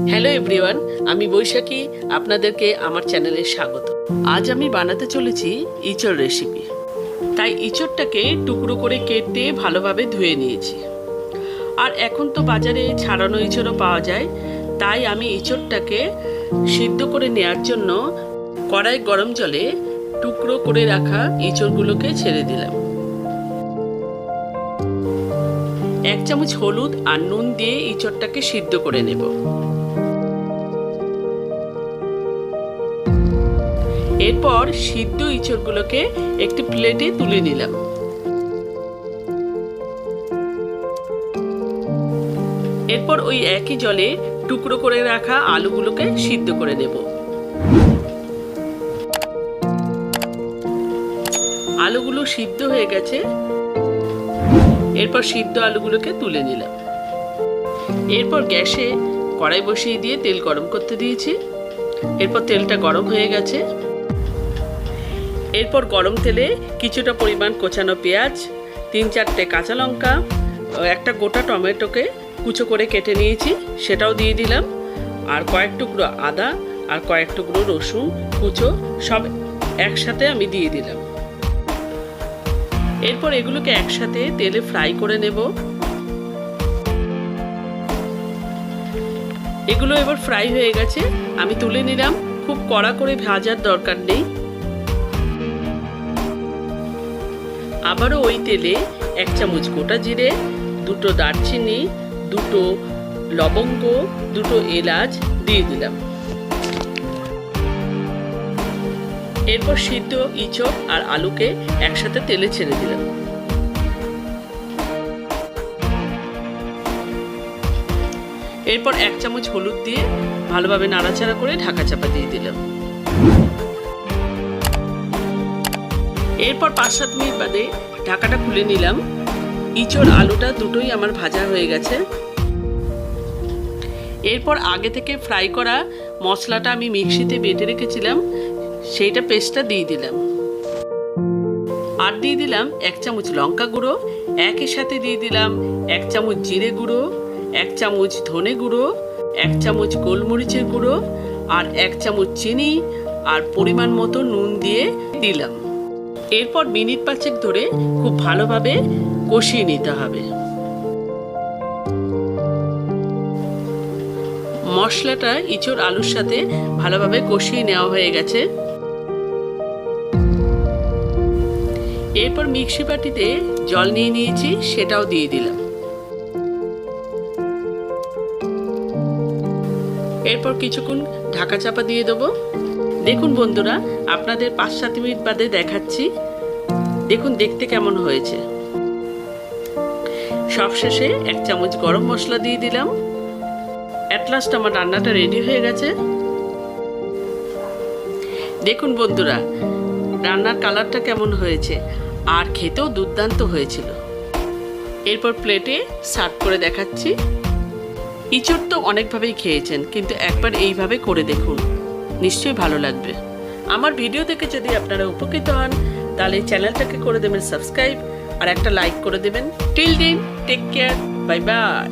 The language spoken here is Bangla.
হ্যালো এভরিওয়ান, আমি বৈশাখী, আপনাদেরকে আমার চ্যানেলে স্বাগত। আজ আমি বানাতে চলেছি ইঁচড় রেসিপি। তাই ইঁচড়টাকে টুকরো করে কেটে ভালোভাবে ধুয়ে নিয়েছি। আর এখন তো বাজারে ছাড়ানো ইঁচড়ও পাওয়া যায়, তাই আমি ইঁচড়টাকে সিদ্ধ করে নেওয়ার জন্য কড়াই গরম জলে টুকরো করে রাখা ইঁচড়গুলোকে ছেড়ে দিলাম। 1 চামচ হলুদ আর নুন দিয়ে ইঁচড়টাকে সিদ্ধ করে নেব। এরপর সিদ্ধ ইঁচড়গুলোকে একটি প্লেটে তুলে নিলাম। এরপর ওই একই জলে টুকরো করে রাখা আলুগুলোকে সিদ্ধ করে নেব। আলুগুলো সিদ্ধ হয়ে গেছে। এরপর সিদ্ধ আলুগুলোকে তুলে নিলাম। এরপর গ্যাসে কড়াই বসিয়ে দিয়ে তেল গরম করতে দিয়েছি। এরপর তেলটা গরম হয়ে গেছে। এরপর গরম তেলে কিছুটা পরিমাণ কোচানো পেঁয়াজ, 3-4টে কাঁচা লঙ্কা, একটা গোটা টমেটোকে কুচো করে কেটে নিয়েছি, সেটাও দিয়ে দিলাম। আর কয়েক টুকরো আদা আর কয়েক টুকরো রসুন কুচো সব একসাথে আমি দিয়ে দিলাম। এরপর এগুলোকে একসাথে তেলে ফ্রাই করে নেব। এগুলো এবার ফ্রাই হয়ে গেছে, আমি তুলে নিলাম। খুব কড়া করে ভাজার দরকার নেই। আবারও ওই তেলে 1 চামচ গোটা জিরে, 2টো দারচিনি, 2টো লবঙ্গ, 2টো এলাচ দিয়ে দিলাম। এরপর সিদ্ধ ইঁচড় আর আলুকে একসাথে তেলে ছেড়ে দিলাম। এরপর 1 চামচ হলুদ দিয়ে ভালোভাবে নাড়াচাড়া করে ঢাকা চাপা দিয়ে দিলাম। এরপর 5-7 মিনিট বাদে ঢাকাটা খুলে নিলাম। ইঁচড় আলুটা দুটোই আমার ভাজা হয়ে গেছে। এরপর আগে থেকে ফ্রাই করা মশলাটা আমি মিক্সিতে বেটে রেখেছিলাম, সেইটা পেস্টটা দিয়ে দিলাম। আর দিয়ে দিলাম 1 চামচ লঙ্কা গুঁড়ো, একই সাথে দিয়ে দিলাম 1 চামচ জিরে গুঁড়ো, 1 চামচ ধনে গুঁড়ো, 1 চামচ গোলমরিচের গুঁড়ো আর 1 চামচ চিনি আর পরিমাণ মতো নুন দিয়ে দিলাম। এরপর মিনিট 5 ধরে খুব ভালোভাবে কষিয়ে নিতে হবে। মশলাটা ইঁচড় আলুর সাথে ভালোভাবে কষিয়ে নেওয়া হয়ে গেছে। এরপর মিক্সি বাটিতে জল নিয়ে নিয়েছি, সেটাও দিয়ে দিলাম। এরপর কিছুক্ষণ ঢাকা চাপা দিয়ে দেবো। দেখুন বন্ধুরা, আপনাদের 5-7 মিনিট বাদে দেখাচ্ছি। দেখুন দেখতে কেমন হয়েছে। সবশেষে 1 চামচ গরম মশলা দিয়ে দিলাম। এট লাস্ট আমার রান্নাটা রেডি হয়ে গেছে। দেখুন বন্ধুরা, রান্নার কালারটা কেমন হয়েছে আর খেতেও দুর্দান্ত হয়েছিল। এরপর প্লেটে সার্ভ করে দেখাচ্ছি। ইঁচড় তো অনেকভাবেই খেয়েছেন, কিন্তু একবার এইভাবে করে দেখুন, নিশ্চয়ই ভালো লাগবে। আমার ভিডিও দেখে যদি আপনারা উপকৃত হন, তাহলে চ্যানেলটাকে করে দেবেন সাবস্ক্রাইব আর একটা লাইক করে দেবেন। Till then, take care, bye by.